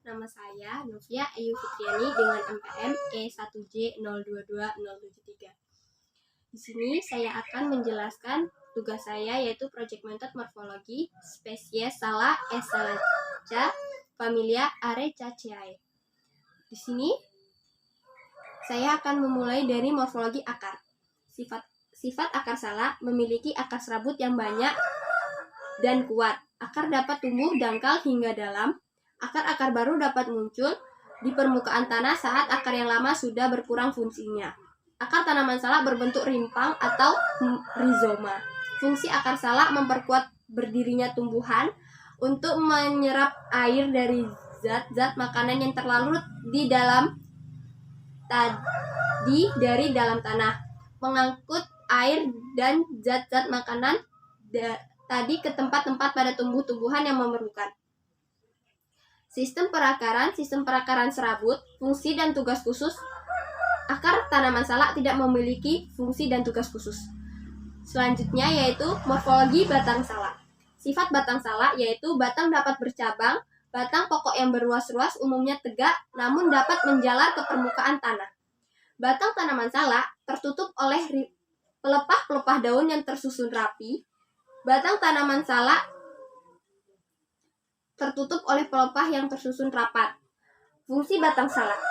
nama saya Novia Ayu Fitriani dengan MPM E1J022073. Di sini saya akan menjelaskan tugas saya, yaitu Project Method Morfologi spesies Sala Esalaca familia Arecaceae. Di sini saya akan memulai dari morfologi akar. Sifat akar sala memiliki akar serabut yang banyak dan kuat. Akar dapat tumbuh dangkal hingga dalam. Akar-akar baru dapat muncul di permukaan tanah saat akar yang lama sudah berkurang fungsinya. Akar tanaman salak berbentuk rimpang atau rizoma. Fungsi akar salak memperkuat berdirinya tumbuhan untuk menyerap air dari zat-zat makanan yang terlarut di dalam dari dalam tanah, mengangkut air dan zat-zat makanan tadi ke tempat-tempat pada tumbuh-tumbuhan yang memerlukan. Sistem perakaran serabut, fungsi dan tugas khusus. Akar tanaman salak tidak memiliki fungsi dan tugas khusus. Selanjutnya yaitu morfologi batang salak. Sifat batang salak yaitu batang dapat bercabang. Batang pokok yang berruas-ruas umumnya tegak namun dapat menjalar ke permukaan tanah. Batang tanaman salak tertutup oleh pelepah-pelepah daun yang tersusun rapi. Batang tanaman salak tertutup oleh pelepah yang tersusun rapat. Fungsi batang salak.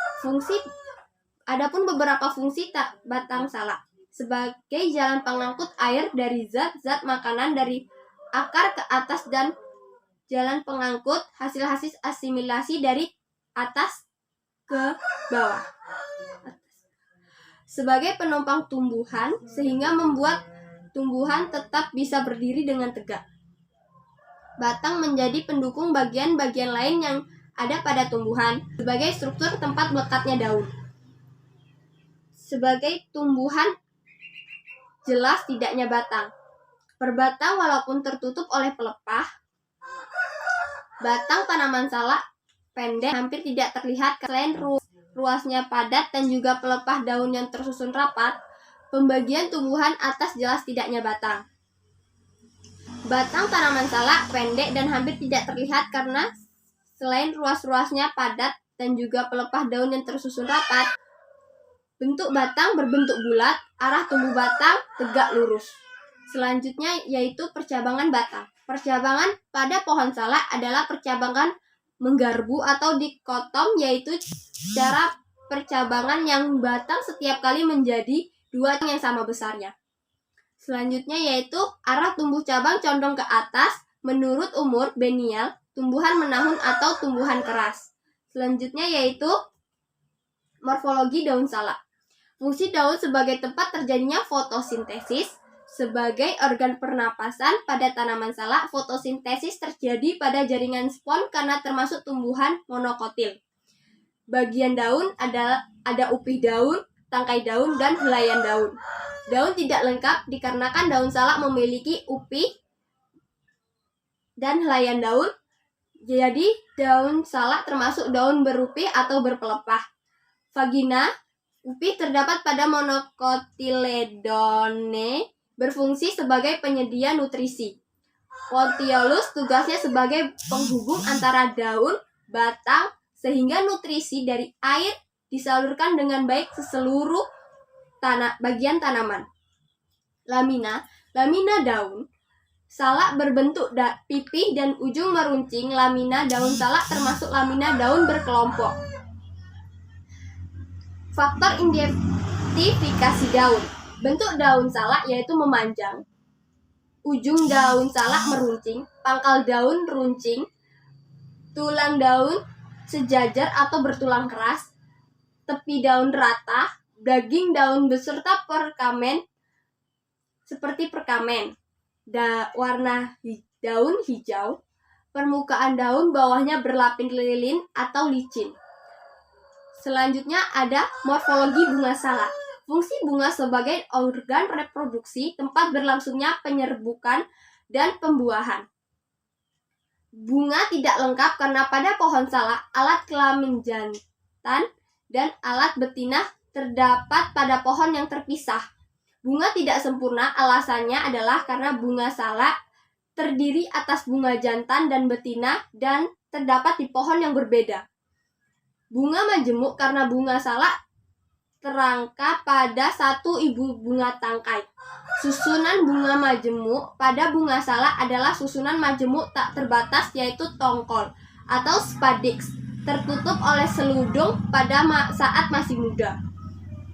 Adapun beberapa fungsi batang salak sebagai jalan pengangkut air dari zat-zat makanan dari akar ke atas dan jalan pengangkut hasil-hasil asimilasi dari atas ke bawah. Sebagai penopang tumbuhan sehingga membuat tumbuhan tetap bisa berdiri dengan tegak. Batang menjadi pendukung bagian-bagian lain yang ada pada tumbuhan sebagai struktur tempat melekatnya daun. Sebagai tumbuhan jelas tidaknya batang. Berbatang walaupun tertutup oleh pelepah. Batang tanaman salak pendek hampir tidak terlihat selain ruasnya padat dan juga pelepah daun yang tersusun rapat. Pembagian tumbuhan atas jelas tidaknya batang. Batang tanaman salak pendek dan hampir tidak terlihat karena selain ruas-ruasnya padat dan juga pelepah daun yang tersusun rapat. Bentuk batang berbentuk bulat, arah tumbuh batang tegak lurus. Selanjutnya yaitu percabangan batang. Percabangan pada pohon salak adalah percabangan menggarbu atau dikotom, yaitu cara percabangan yang batang setiap kali menjadi dua yang sama besarnya. Selanjutnya yaitu arah tumbuh cabang condong ke atas menurut umur benial, tumbuhan menahun atau tumbuhan keras. Selanjutnya yaitu morfologi daun salak. Fungsi daun sebagai tempat terjadinya fotosintesis. Sebagai organ pernapasan pada tanaman salak, fotosintesis terjadi pada jaringan spon karena termasuk tumbuhan monokotil. Bagian daun ada upih daun, tangkai daun, dan helaian daun. Daun tidak lengkap dikarenakan daun salak memiliki upih dan helaian daun. Jadi daun salak termasuk daun berupih atau berpelepah. Vagina, upih terdapat pada monocotyledone, berfungsi sebagai penyedia nutrisi. Petiolus tugasnya sebagai penghubung antara daun, batang, sehingga nutrisi dari air disalurkan dengan baik ke seluruh bagian tanaman. Lamina daun salak berbentuk pipih dan ujung meruncing. Lamina daun salak termasuk lamina daun berkelompok. Faktor identifikasi daun. Bentuk daun salak yaitu memanjang. Ujung daun salak meruncing, pangkal daun runcing, tulang daun sejajar atau bertulang keras, tepi daun rata, daging daun beserta perkamen seperti perkamen. Warna daun hijau, permukaan daun bawahnya berlapin lilin atau licin. Selanjutnya ada morfologi bunga salak. Fungsi bunga sebagai organ reproduksi, tempat berlangsungnya penyerbukan dan pembuahan. Bunga tidak lengkap karena pada pohon salak alat kelamin jantan dan alat betina terdapat pada pohon yang terpisah. Bunga tidak sempurna, alasannya adalah karena bunga salak terdiri atas bunga jantan dan betina dan terdapat di pohon yang berbeda. Bunga majemuk karena bunga salak terangka pada satu ibu bunga tangkai. Susunan bunga majemuk pada bunga salak adalah susunan majemuk tak terbatas, yaitu tongkol atau spadix, tertutup oleh seludung pada saat masih muda.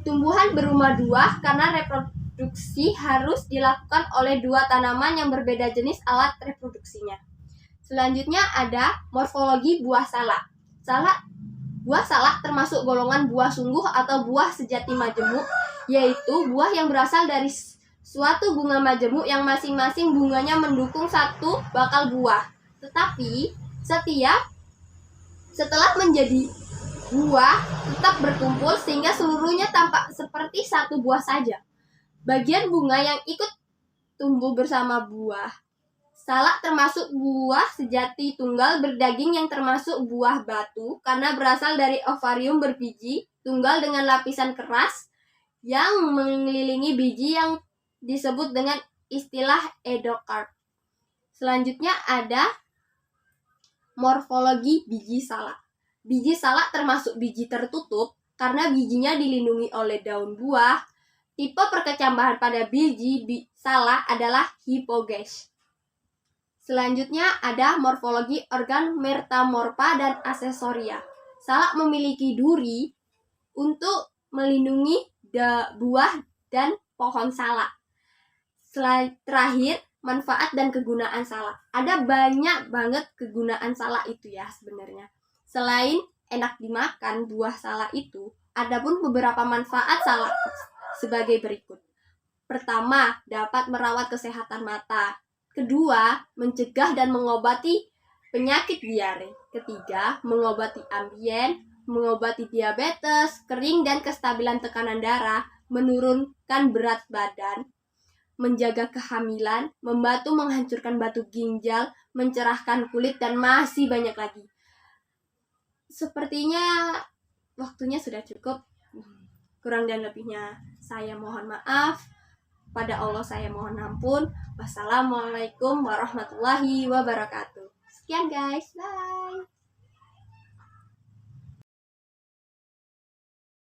Tumbuhan berumah dua karena reproduksi harus dilakukan oleh dua tanaman yang berbeda jenis alat reproduksinya. Selanjutnya ada morfologi buah salak. Buah salak termasuk golongan buah sungguh atau buah sejati majemuk, yaitu buah yang berasal dari suatu bunga majemuk yang masing-masing bunganya mendukung satu bakal buah. Tetapi setelah menjadi buah tetap berkumpul sehingga seluruhnya tampak seperti satu buah saja. Bagian bunga yang ikut tumbuh bersama buah salak termasuk buah sejati tunggal berdaging yang termasuk buah batu karena berasal dari ovarium berbiji tunggal dengan lapisan keras yang mengelilingi biji yang disebut dengan istilah endokarp. Selanjutnya ada morfologi biji salak. Biji salak termasuk biji tertutup karena bijinya dilindungi oleh daun buah. Tipe perkecambahan pada biji salak adalah hipoges. Selanjutnya ada morfologi organ metamorfa dan aksesoria. Salak memiliki duri untuk melindungi buah dan pohon salak. Terakhir, manfaat dan kegunaan salak. Ada banyak banget kegunaan salak itu ya sebenarnya. Selain enak dimakan buah salak itu, ada pun beberapa manfaat salak sebagai berikut. Pertama, dapat merawat kesehatan mata. Kedua, mencegah dan mengobati penyakit diare. Ketiga, mengobati ambien, mengobati diabetes, kering dan kestabilan tekanan darah, menurunkan berat badan, menjaga kehamilan, membantu menghancurkan batu ginjal, mencerahkan kulit, dan masih banyak lagi. Sepertinya waktunya sudah cukup. Kurang dan lebihnya saya mohon maaf. Pada Allah saya mohon ampun. Wassalamualaikum warahmatullahi wabarakatuh. Sekian guys, bye.